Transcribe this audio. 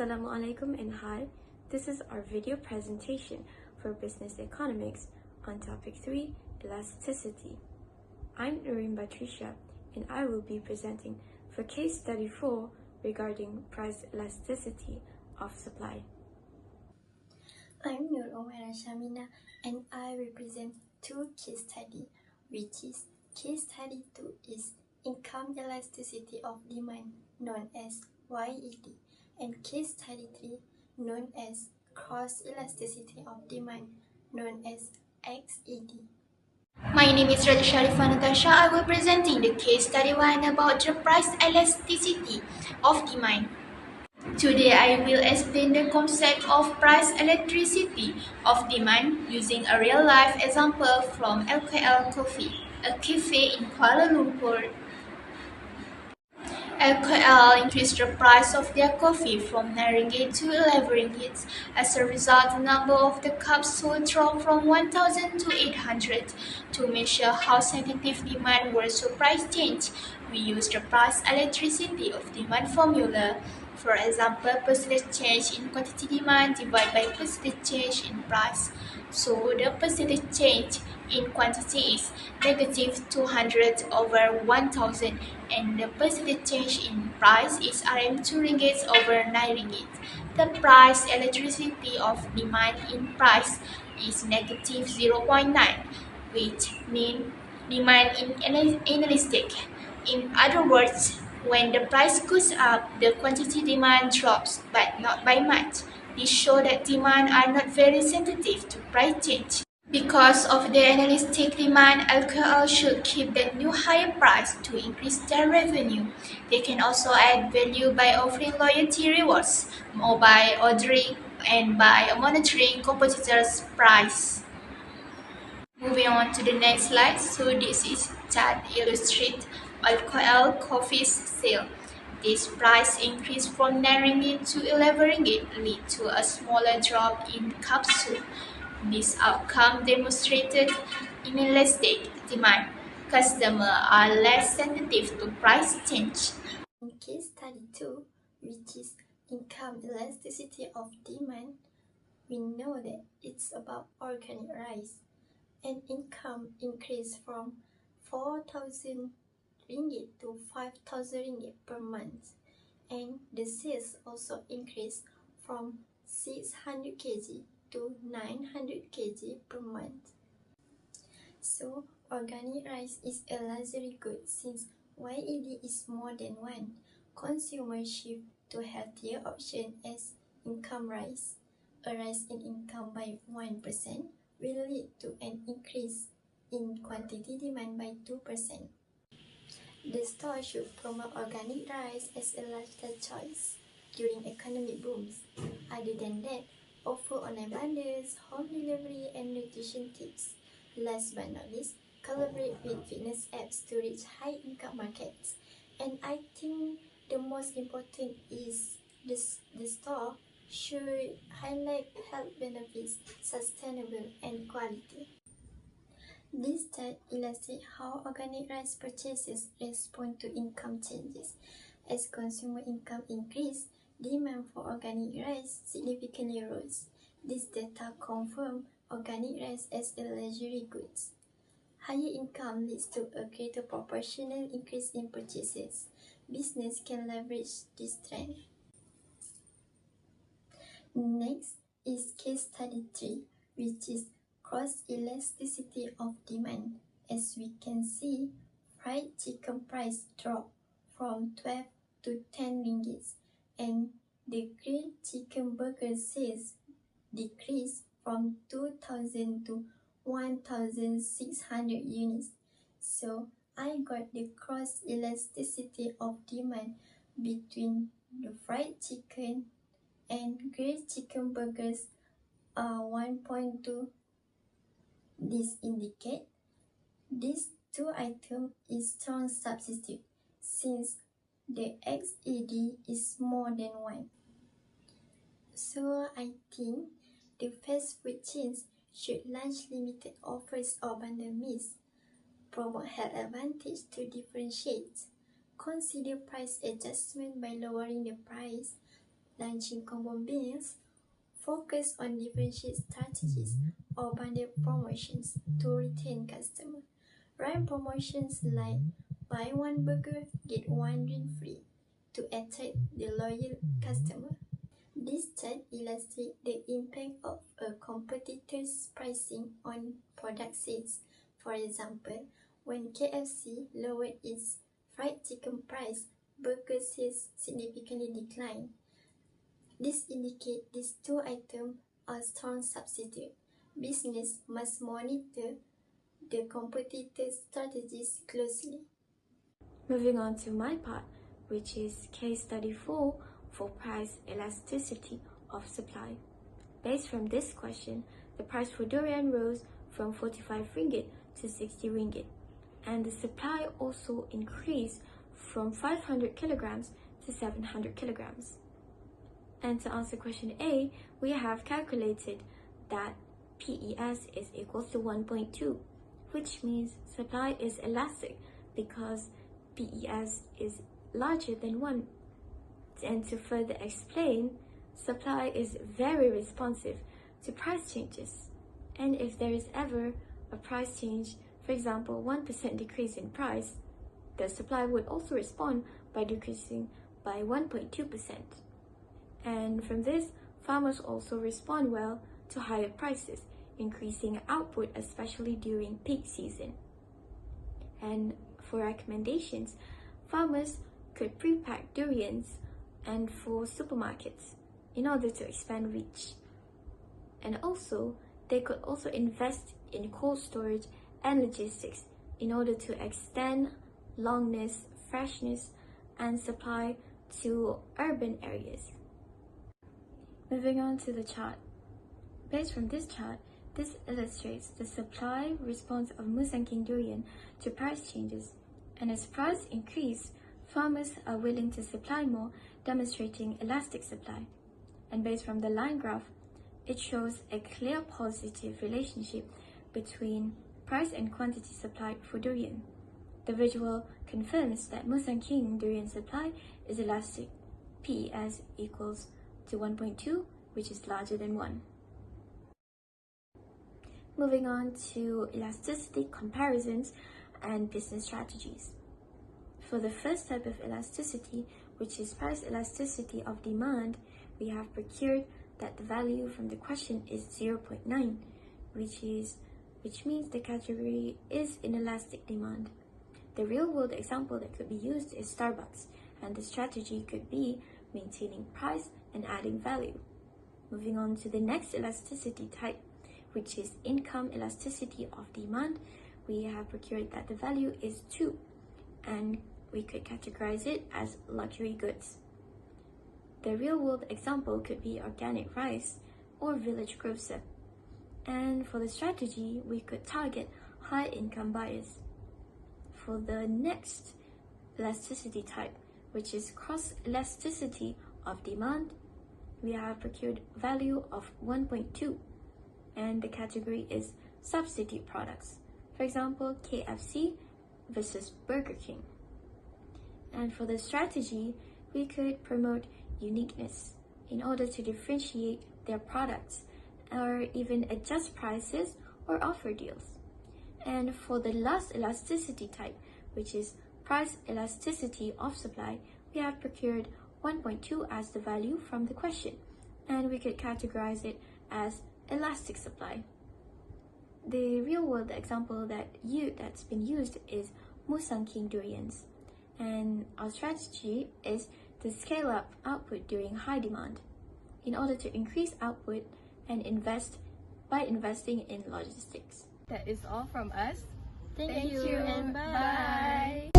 Assalamualaikum and hi. This is our video presentation for business economics on topic 3, elasticity. I'm Nurin Batrisha and I will be presenting for case study 4 regarding price elasticity of supply. I'm Nur Omara Shamina and I represent two case study, which is case study 2 is income elasticity of demand known as YED and case study 3 known as cross elasticity of demand known as XED. My name is Sharifa Natasha. I will be presenting the case study 1 about the price elasticity of demand. Today I will explain the concept of price elasticity of demand using a real-life example from LKL Coffee, a cafe in Kuala Lumpur. LKL increased the price of their coffee from 9 ringgit to 11 ringgit. As a result, the number of the cups sold dropped from 1,000 to 800. To measure how sensitive demand was to price change, we used the price elasticity of demand formula. For example, percentage change in quantity demand divided by percentage change in price. So the percentage change in quantity is negative 200 over 1,000 and the percentage change in price is Rm2 ringgit over 9 ringgit. The price elasticity of demand in price is negative 0.9, which means demand is inelastic. In other words, when the price goes up, the quantity demand drops, but not by much. This shows that demand are not very sensitive to price change. Because of the inelastic demand, LKL should keep the new higher price to increase their revenue. They can also add value by offering loyalty rewards, or by ordering and by monitoring competitors' price. Moving on to the next slide. So this is chart illustrate LKL coffee's sale. This price increase from 9 ringgit to 11 ringgit lead to a smaller drop in cup sold. This outcome demonstrated inelastic demand. Customers are less sensitive to price change. In case study 2, which is income elasticity of demand, we know that it's about organic rice. And income increased from 4,000 ringgit to 5,000 ringgit per month. And the sales also increased from 600 kg to 900 kg per month. So, organic rice is a luxury good since YED is more than 1. Consumers shift to healthier option as income rice. A rise in income by 1% will lead to an increase in quantity demand by 2%. The store should promote organic rice as a lifestyle choice during economic booms. Other than that, offer online bundles, home delivery, and nutrition tips. Last but not least, collaborate with fitness apps to reach high-income markets. And I think the most important is the store should highlight health benefits, sustainable and quality. This chart illustrates how organic rice purchases respond to income changes. As consumer income increased, demand for organic rice significantly rose. This data confirm organic rice as a luxury goods. Higher income leads to a greater proportional increase in purchases. Business can leverage this trend. Next is case study 3, which is cross elasticity of demand. As we can see, fried chicken price dropped from 12 to 10 ringgit and the grilled chicken burger sales decreased from 2,000 to 1,600 units. So I got the cross elasticity of demand between the fried chicken and grilled chicken burgers 1.2. This indicate these two items is strong substitute since the XED is more than 1. So I think the fast food chains should launch limited offers or bundle meals, promote health advantage to differentiate, consider price adjustment by lowering the price. launching combo meals, focus on differentiated strategies, or bundle promotions to retain customers. Run promotions like buy one burger, get one drink free to attract the loyal customer. This chart illustrates the impact of a competitor's pricing on product sales. For example, when KFC lowered its fried chicken price, burger sales significantly declined. This indicates these two items are strong substitutes. Business must monitor the competitor's strategies closely. Moving on to my part, which is case study 4 for price elasticity of supply. Based from this question, the price for durian rose from 45 ringgit to 60 ringgit, and the supply also increased from 500 kilograms to 700 kilograms. And to answer question A, we have calculated that PES is equals to 1.2, which means supply is elastic because PES is larger than 1. And to further explain, supply is very responsive to price changes. And if there is ever a price change, for example, 1% decrease in price, the supply would also respond by decreasing by 1.2%. And from this, farmers also respond well to higher prices, increasing output, especially during peak season. And for recommendations, farmers could pre-pack durians and for supermarkets in order to expand reach. And also, they could also invest in cold storage and logistics in order to extend longness, freshness, and supply to urban areas. Moving on to the chart. Based from this chart, this illustrates the supply response of Musang King durian to price changes. And as price increase, farmers are willing to supply more, demonstrating elastic supply. And based from the line graph, it shows a clear positive relationship between price and quantity supplied for durian. The visual confirms that Musang King durian supply is elastic. PES equals to 1.2, which is larger than 1. Moving on to elasticity comparisons and business strategies. For the first type of elasticity, which is price elasticity of demand, we have procured that the value from the question is 0.9, which means the category is inelastic demand. The real-world example that could be used is Starbucks, and the strategy could be maintaining price and adding value. Moving on to the next elasticity type, which is income elasticity of demand, we have procured that the value is 2, and we could categorize it as luxury goods. The real-world example could be organic rice or village grocer. And for the strategy, we could target high-income buyers. For the next elasticity type, which is cross-elasticity of demand, we have procured value of 1.2, and the category is substitute products. For example, KFC versus Burger King. And for the strategy, we could promote uniqueness in order to differentiate their products or even adjust prices or offer deals. And for the last elasticity type, which is price elasticity of supply, we have procured 1.2 as the value from the question, and we could categorize it as elastic supply. The real-world example that's been used is Musang King durians, and our strategy is to scale up output during high demand in order to increase output and investing in logistics. That is all from us. Thank you and bye. Bye.